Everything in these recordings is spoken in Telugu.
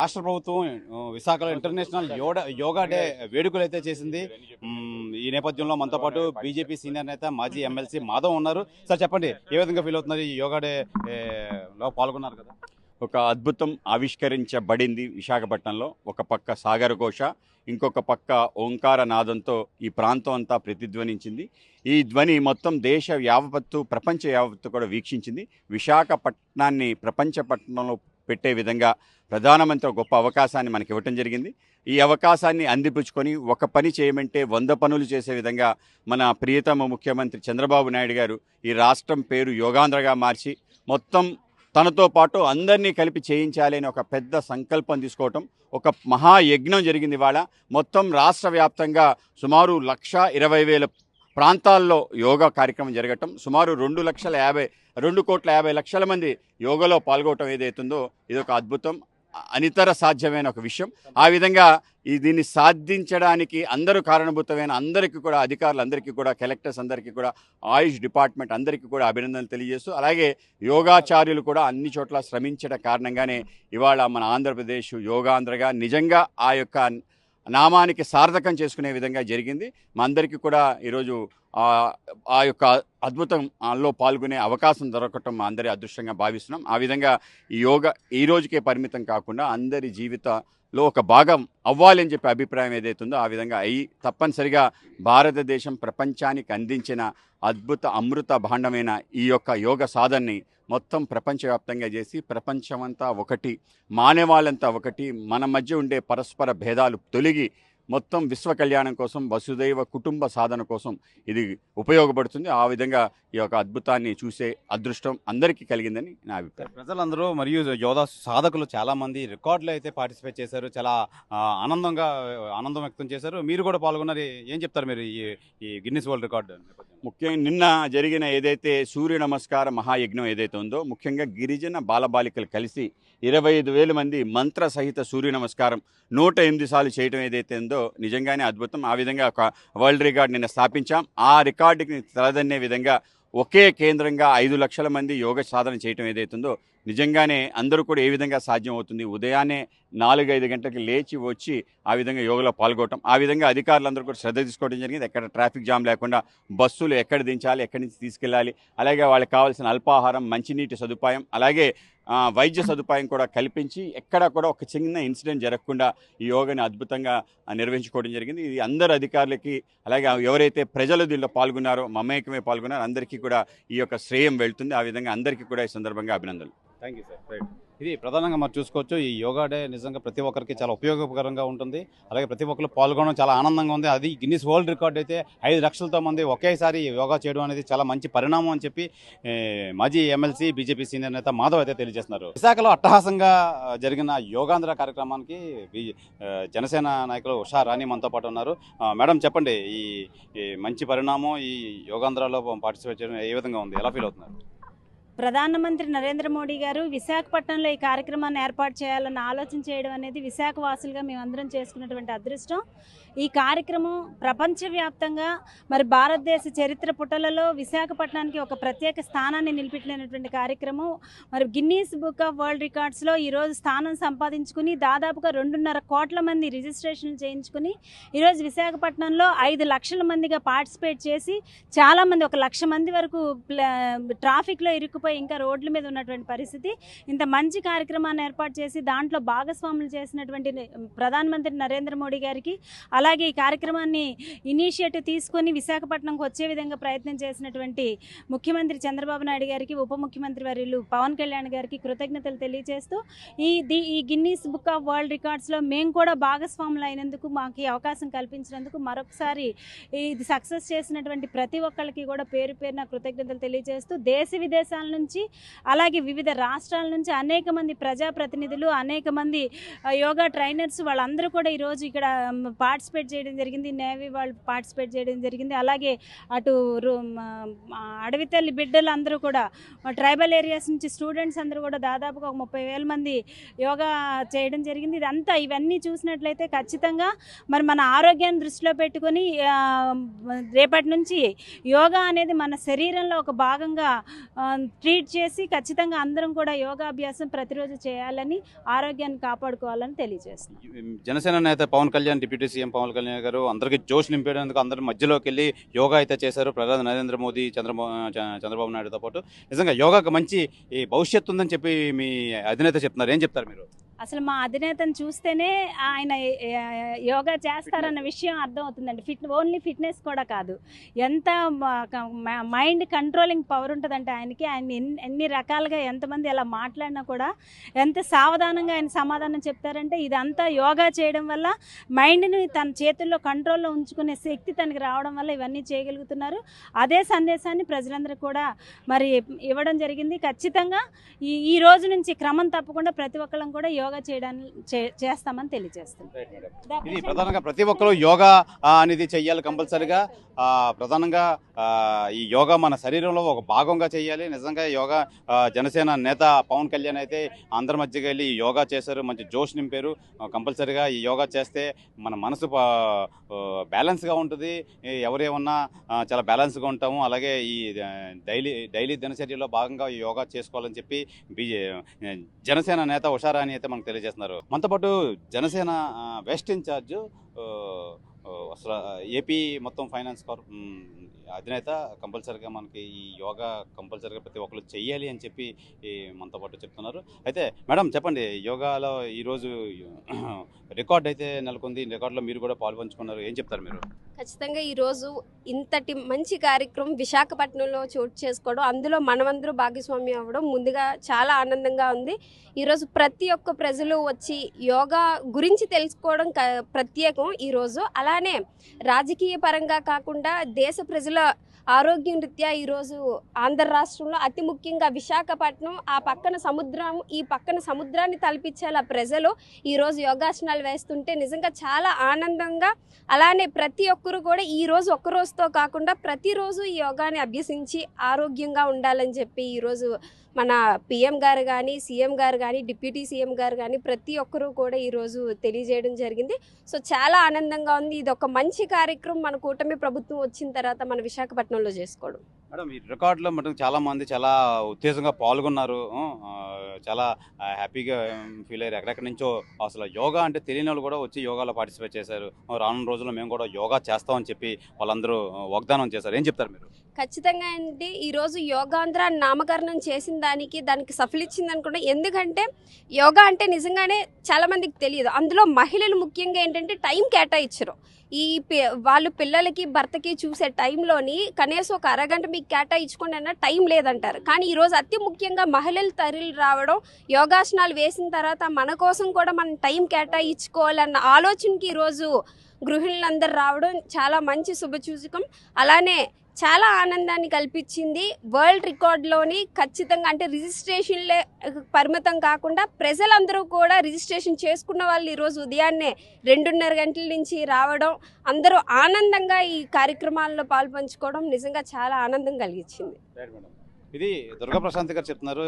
రాష్ట్ర ప్రభుత్వం విశాఖలో ఇంటర్నేషనల్ యోగా డే వేడుకలు అయితే చేసింది. ఈ నేపథ్యంలో మనతో పాటు బీజేపీ సీనియర్ నేత మాజీ ఎమ్మెల్సీ మాధవ్ ఉన్నారు. సార్ చెప్పండి, ఏ విధంగా ఫీల్ అవుతున్నారు? ఈ యోగా డే లో పాల్గొన్నారు కదా. ఒక అద్భుతం ఆవిష్కరించబడింది విశాఖపట్నంలో. ఒక పక్క సాగర ఘోష, ఇంకొక పక్క ఓంకార నాదంతో ఈ ప్రాంతం అంతా ప్రతిధ్వనించింది. ఈ ధ్వని మొత్తం దేశ యావత్తు, ప్రపంచ యావత్తు కూడా వీక్షించింది. విశాఖపట్నాన్ని ప్రపంచ పట్టణంలో పెట్టే విధంగా ప్రధానమంత్రి గొప్ప అవకాశాన్ని మనకి ఇవ్వటం జరిగింది. ఈ అవకాశాన్ని అందిపుచ్చుకొని ఒక పని చేయమంటే 100 పనులు చేసే విధంగా మన ప్రియతమ ముఖ్యమంత్రి చంద్రబాబు నాయుడు గారు ఈ రాష్ట్రం పేరు యోగాంధ్రగా మార్చి మొత్తం తనతో పాటు అందరినీ కలిపి చేయించాలి అని ఒక పెద్ద సంకల్పం తీసుకోవటం, ఒక మహాయజ్ఞం జరిగింది. ఇవాళ మొత్తం రాష్ట్ర వ్యాప్తంగా సుమారు 1,20,000 ప్రాంతాల్లో యోగా కార్యక్రమం జరగటం, సుమారు 2,50,00,000 మంది యోగాలో పాల్గొనడం ఏదైతుందో ఇది ఒక అద్భుతం, అనితర సాధ్యమైన ఒక విషయం. ఆ విధంగా దీన్ని సాధించడానికి అందరూ కారణభూతమైన అందరికీ కూడా, అధికారులందరికీ కూడా, కలెక్టర్స్ అందరికీ కూడా, ఆయుష్ డిపార్ట్మెంట్ అందరికీ కూడా అభినందనలు తెలియజేస్తూ, అలాగే యోగాచార్యులు కూడా అన్ని చోట్ల శ్రమించడం కారణంగానే ఇవాళ మన ఆంధ్రప్రదేశ్ యోగాంధ్రగా నిజంగా ఆ యొక్క నామానికి సార్థకం చేసుకునే విధంగా జరిగింది. మా అందరికీ కూడా ఈరోజు ఆ యొక్క అద్భుతంలో పాల్గొనే అవకాశం దొరకటం మా అందరి అదృష్టంగా భావిస్తున్నాం. ఆ విధంగా ఈ యోగా ఈ రోజుకే పరిమితం కాకుండా అందరి జీవితంలో ఒక భాగం అవ్వాలని చెప్పి అభిప్రాయం ఏదైతుందో ఆ విధంగా అయ్యి తప్పనిసరిగా భారతదేశం ప్రపంచానికి అందించిన అద్భుత అమృత భాండమైన ఈ యొక్క యోగ సాధనని మొత్తం ప్రపంచవ్యాప్తంగా చేసి ప్రపంచమంతా ఒకటి, మానవాళ్ళంతా ఒకటి, మన మధ్య ఉండే పరస్పర భేదాలు తొలగి మొత్తం విశ్వ కళ్యాణం కోసం, వసుదైవ కుటుంబ సాధన కోసం ఇది ఉపయోగపడుతుంది. ఆ విధంగా ఈ యొక్క అద్భుతాన్ని చూసే అదృష్టం అందరికీ కలిగిందని నా అభిప్రాయం. ప్రజలందరూ మరియు యోగా సాధకులు చాలామంది రికార్డులు అయితే పార్టిసిపేట్ చేశారు. చాలా ఆనందం వ్యక్తం చేశారు. మీరు కూడా పాల్గొన్నారు. ఏం చెప్తారు మీరు ఈ గిన్నిస్ వరల్డ్ రికార్డు? ముఖ్యంగా నిన్న జరిగిన ఏదైతే సూర్య నమస్కార మహాయజ్ఞం ఏదైతే ఉందో, ముఖ్యంగా గిరిజన బాలబాలికలు కలిసి 25,000 మంది మంత్ర సహిత సూర్య నమస్కారం 108 సార్లు చేయడం ఏదైతే ఉందో నిజంగానే అద్భుతం. ఆ విధంగా ఒక వరల్డ్ రికార్డ్ నిన్న స్థాపించాం. ఆ రికార్డుకి తలదన్నే విధంగా ఒకే కేంద్రంగా 5 లక్షల మంది యోగ సాధన చేయటం ఏదైతుందో నిజంగానే అందరూ కూడా ఏ విధంగా సాధ్యం అవుతుంది. ఉదయాన్నే 4-5 గంటలకి లేచి వచ్చి ఆ విధంగా యోగలో పాల్గొనడం, ఆ విధంగా అధికారులందరూ కూడా శ్రద్ధ తీసుకోవడం జరిగింది. ఎక్కడ ట్రాఫిక్ జామ్ లేకుండా బస్సులు ఎక్కడ దించాలి, ఎక్కడి నుంచి తీసుకెళ్ళాలి, అలాగే వాళ్ళకి కావాల్సిన అల్పాహారం, మంచినీటి సదుపాయం, అలాగే వైద్య సదుపాయం కూడా కల్పించి ఎక్కడ కూడా ఒక చిన్న ఇన్సిడెంట్ జరగకుండా ఈ యోగాని అద్భుతంగా నిర్వహించుకోవడం జరిగింది. ఇది అందరు అధికారులకి, అలాగే ఎవరైతే ప్రజలు దీనిలో పాల్గొన్నారో, మమేకమే పాల్గొన్నారో అందరికీ కూడా ఈ యొక్క శ్రేయం వెళ్తుంది. ఆ విధంగా అందరికీ కూడా ఈ సందర్భంగా అభినందనలు. Thank you sir. రైట్, ఇది ప్రధానంగా మనం చూసుకోవచ్చు. ఈ యోగా డే నిజంగా ప్రతి ఒక్కరికి చాలా ఉపయోగకరంగా ఉంటుంది. అలాగే ప్రతి ఒక్కరు పాల్గొనడం చాలా ఆనందంగా ఉంది. అది గిన్నిస్ వరల్డ్ రికార్డ్ అయితే 5 లక్షలతో మంది ఒకేసారి యోగా చేయడం అనేది చాలా మంచి పరిణామం అని చెప్పి మాజీ ఎమ్మెల్సీ బీజేపీ సీనియర్ నేత మాధవ్ అయితే తెలియజేస్తున్నారు. విశాఖలో అట్టహాసంగా జరిగిన యోగాంధ్ర కార్యక్రమానికి జనసేన నాయకులు ఉషా రాణి మనతో పాటు ఉన్నారు. మేడం చెప్పండి, ఈ మంచి పరిణామం ఈ యోగాంధ్రలో పార్టిసిపేట్ చేయడం ఏ విధంగా ఉంది? ఎలా ఫీల్ అవుతున్నారు? ప్రధానమంత్రి నరేంద్ర మోడీ గారు విశాఖపట్నంలో ఈ కార్యక్రమాన్ని ఏర్పాటు చేయాలన్న ఆలోచన చేయడం అనేది విశాఖ వాసులుగా మేమందరం చేసుకున్నటువంటి అదృష్టం. ఈ కార్యక్రమం ప్రపంచవ్యాప్తంగా మరి భారతదేశ చరిత్ర పుటలలో విశాఖపట్నానికి ఒక ప్రత్యేక స్థానాన్ని నిలిపెట్టినటువంటి కార్యక్రమం. మరి గిన్నీస్ బుక్ ఆఫ్ వరల్డ్ రికార్డ్స్లో ఈరోజు స్థానం సంపాదించుకుని దాదాపుగా 2.5 కోట్ల మంది రిజిస్ట్రేషన్లు చేయించుకుని ఈరోజు విశాఖపట్నంలో 5 లక్షల మందిగా పార్టిసిపేట్ చేసి చాలామంది 1 లక్ష మంది వరకు ట్రాఫిక్లో ఇరుక్కుపోయి ఇంకా రోడ్ల మీద ఉన్నటువంటి పరిస్థితి. ఇంత మంచి కార్యక్రమాన్ని ఏర్పాటు చేసి దాంట్లో భాగస్వాములు చేసినటువంటి ప్రధానమంత్రి నరేంద్ర మోడీ గారికి, అలాగే ఈ కార్యక్రమాన్ని ఇనిషియేటివ్ తీసుకొని విశాఖపట్నంకు వచ్చే విధంగా ప్రయత్నం చేసినటువంటి ముఖ్యమంత్రి చంద్రబాబు నాయుడు గారికి, ఉప ముఖ్యమంత్రి వర్యులు పవన్ కళ్యాణ్ గారికి కృతజ్ఞతలు తెలియజేస్తూ ఈ గిన్నీస్ బుక్ ఆఫ్ వరల్డ్ రికార్డ్స్లో మేము కూడా భాగస్వాములు అయినందుకు, మాకు ఈ అవకాశం కల్పించినందుకు మరొకసారి ఇది సక్సెస్ చేసినటువంటి ప్రతి ఒక్కరికి కూడా పేరు పేరున కృతజ్ఞతలు తెలియజేస్తూ, దేశ విదేశాల నుంచి అలాగే వివిధ రాష్ట్రాల నుంచి అనేక మంది ప్రజాప్రతినిధులు, అనేక మంది యోగా ట్రైనర్స్ వాళ్ళందరూ కూడా ఈరోజు ఇక్కడ పార్టిసిపేట్ చేయడం జరిగింది. నేవీ వాళ్ళు పార్టిసిపేట్ చేయడం జరిగింది. అలాగే అటు అడవితల్లి బిడ్డలు అందరూ కూడా, ట్రైబల్ ఏరియాస్ నుంచి స్టూడెంట్స్ అందరూ కూడా దాదాపుగా 30,000 మంది యోగా చేయడం జరిగింది. ఇవన్నీ చూసినట్లయితే ఖచ్చితంగా మరి మన ఆరోగ్యాన్ని దృష్టిలో పెట్టుకొని రేపటి నుంచి యోగా అనేది మన శరీరంలో ఒక భాగంగా ట్రీట్ చేసి ఖచ్చితంగా అందరం కూడా యోగాభ్యాసం ప్రతిరోజు చేయాలని, ఆరోగ్యాన్ని కాపాడుకోవాలని తెలియజేస్తున్నాం. జనసేన నేత పవన్ కళ్యాణ్, డిప్యూటీ సీఎం పవన్ కళ్యాణ్ గారు అందరికీ జోష్ నింపేందుకు అందరి మధ్యలోకి వెళ్ళి యోగా అయితే చేశారు. ప్రధాని నరేంద్ర మోదీ, చంద్రబాబు నాయుడుతో పాటు నిజంగా యోగాకు మంచి ఈ భవిష్యత్తు ఉందని చెప్పి మీ అధినేత చెప్తున్నారు. ఏం చెప్తారు మీరు? అసలు మా అధినేతను చూస్తేనే ఆయన యోగా చేస్తారన్న విషయం అర్థమవుతుందండి. ఓన్లీ ఫిట్నెస్ కూడా కాదు, ఎంత మైండ్ కంట్రోలింగ్ పవర్ ఉంటుందంటే ఆయనకి. ఆయన ఎన్ని రకాలుగా ఎంతమంది ఎలా మాట్లాడినా కూడా ఎంత సావధానంగా ఆయన సమాధానం చెప్తారంటే ఇదంతా యోగా చేయడం వల్ల మైండ్ని తన చేతుల్లో కంట్రోల్లో ఉంచుకునే శక్తి తనకి రావడం వల్ల ఇవన్నీ చేయగలుగుతున్నారు. అదే సందేశాన్ని ప్రజలందరూ కూడా మరి ఇవ్వడం జరిగింది. ఖచ్చితంగా ఈ రోజు నుంచి క్రమం తప్పకుండా ప్రతి ఒక్కళ్ళం కూడా యోగా చేయడానికి చేస్తామని తెలియజేస్తాం. ఇది ప్రధానంగా ప్రతి ఒక్కరూ యోగా అనేది చెయ్యాలి కంపల్సరిగా. ప్రధానంగా ఈ యోగా మన శరీరంలో ఒక భాగంగా చేయాలి. నిజంగా యోగా జనసేన నేత పవన్ కళ్యాణ్ అయితే అందరి మధ్యకి వెళ్ళి యోగా చేశారు, మంచి జోష్ నింపారు. కంపల్సరిగా ఈ యోగా చేస్తే మన మనసు బ్యాలెన్స్గా ఉంటుంది, ఎవరేమన్నా చాలా బ్యాలెన్స్గా ఉంటాము. అలాగే ఈ డైలీ దినచర్యలో భాగంగా ఈ యోగా చేసుకోవాలని చెప్పి జనసేన నేత ఉషారాణి అయితే మనకు తెలియజేస్తున్నారు. మనతో పాటు జనసేన వెస్ట్ ఇన్ఛార్జ్ అసలు ఏపీ మొత్తం ఫైనాన్స్ అధినేత కంపల్సరీగా మనకి ఈ యోగా కంపల్సరీగా ప్రతి ఒక్కరు చెయ్యాలి అని చెప్పి మనతో పాటు చెప్తున్నారు. అయితే మేడం చెప్పండి, యోగాలో ఈరోజు రికార్డ్ అయితే నెలకొంది. రికార్డులో మీరు కూడా పాల్పంచుకున్నారు. ఏం చెప్తారు మీరు? ఖచ్చితంగా ఈరోజు ఇంతటి మంచి కార్యక్రమం విశాఖపట్నంలో చోటు చేసుకోవడం, అందులో మనమందరూ భాగస్వామ్యం అవ్వడం ముందుగా చాలా ఆనందంగా ఉంది. ఈరోజు ప్రతి ఒక్క ప్రజలు వచ్చి యోగా గురించి తెలుసుకోవడం ప్రత్యేకం ఈరోజు. అలానే రాజకీయ పరంగా కాకుండా దేశ ప్రజల ఆరోగ్యం రీత్యా ఈరోజు ఆంధ్ర రాష్ట్రంలో అతి ముఖ్యంగా విశాఖపట్నం, ఆ పక్కన సముద్రం, ఈ పక్కన సముద్రాన్ని తలపించేలా ప్రజలు ఈరోజు యోగాసనాలు వేస్తుంటే నిజంగా చాలా ఆనందంగా, అలానే ప్రతి ఒక్కరు కూడా ఈరోజు ఒక్కరోజుతో కాకుండా ప్రతిరోజు ఈ యోగాని అభ్యసించి ఆరోగ్యంగా ఉండాలని చెప్పి ఈరోజు మన పిఎం గారు కానీ, సీఎం గారు కానీ, డిప్యూటీ సీఎం గారు కానీ ప్రతి ఒక్కరూ కూడా ఈరోజు తెలియజేయడం జరిగింది. సో చాలా ఆనందంగా ఉంది. ఇది ఒక మంచి కార్యక్రమం మన కూటమి ప్రభుత్వం వచ్చిన తర్వాత మన విశాఖపట్నంలో చేసుకోవడం. మేడం, ఈ రికార్డులో మటుకు చాలా మంది చాలా ఉత్తేజంగా పాల్గొన్నారు, చాలా హ్యాపీగా ఫీల్ అయ్యారు. ఎక్కడెక్కడి నుంచో అసలు యోగా అంటే తెలియని వాళ్ళు కూడా వచ్చి యోగాలో పార్టిసిపేట్ చేశారు. రానున్న రోజుల్లో మేము కూడా యోగా చేస్తామని చెప్పి వాళ్ళందరూ వాగ్దానం చేశారు. ఏం చెప్తారు మీరు? ఖచ్చితంగా అండి, ఈరోజు యోగాంధ్ర నామకరణం చేసిన దానికి సఫలిచ్చింది అనుకుంటా. ఎందుకంటే యోగా అంటే నిజంగానే చాలామందికి తెలియదు. అందులో మహిళలు ముఖ్యంగా ఏంటంటే టైం కేటాయించరు. వాళ్ళు పిల్లలకి భర్తకి చూసే టైంలోని కనీసం ఒక అరగంట మీకు కేటాయించుకోండి అన్న టైం లేదంటారు. కానీ ఈరోజు అతి ముఖ్యంగా మహిళలు తరలి రావడం, యోగాసనాలు వేసిన తర్వాత మన కోసం కూడా మనం టైం కేటాయించుకోవాలన్న ఆలోచనకి ఈరోజు గృహిణులందరూ రావడం చాలా మంచి శుభసూచకం. అలానే చాలా ఆనందాన్ని కల్పించింది. వరల్డ్ రికార్డులోని ఖచ్చితంగా అంటే రిజిస్ట్రేషన్లే పరిమితం కాకుండా ప్రజలందరూ కూడా రిజిస్ట్రేషన్ చేసుకున్న వాళ్ళు ఈరోజు ఉదయాన్నే 2:30 గంటల నుంచి రావడం, అందరూ ఆనందంగా ఈ కార్యక్రమాల్లో పాల్పంచుకోవడం నిజంగా చాలా ఆనందం కలిగించింది. ఇది దుర్గాప్రశాంత్ గారు చెప్తున్నారు,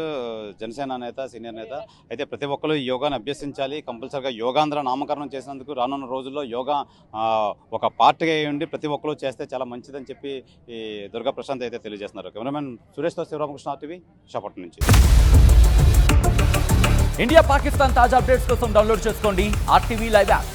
జనసేన నేత, సీనియర్ నేత. అయితే ప్రతి ఒక్కరు ఈ యోగాను అభ్యసించాలి. కంపల్సరిగా యోగాంధ్ర నామకరణం చేసినందుకు రానున్న రోజుల్లో యోగా ఒక పార్ట్గా ఉండి ప్రతి ఒక్కరు చేస్తే చాలా మంచిదని చెప్పి ఈ దుర్గాప్రశాంత్ అయితే తెలియజేస్తున్నారు. కెమెరామెన్ సురేష్తో శివరామకృష్ణ, టీవీ విశాఖపట్నం నుంచి. ఇండియా పాకిస్తాన్ తాజా అప్డేట్స్ కోసం డౌన్లోడ్ చేసుకోండి RTV లైవ్ యాప్.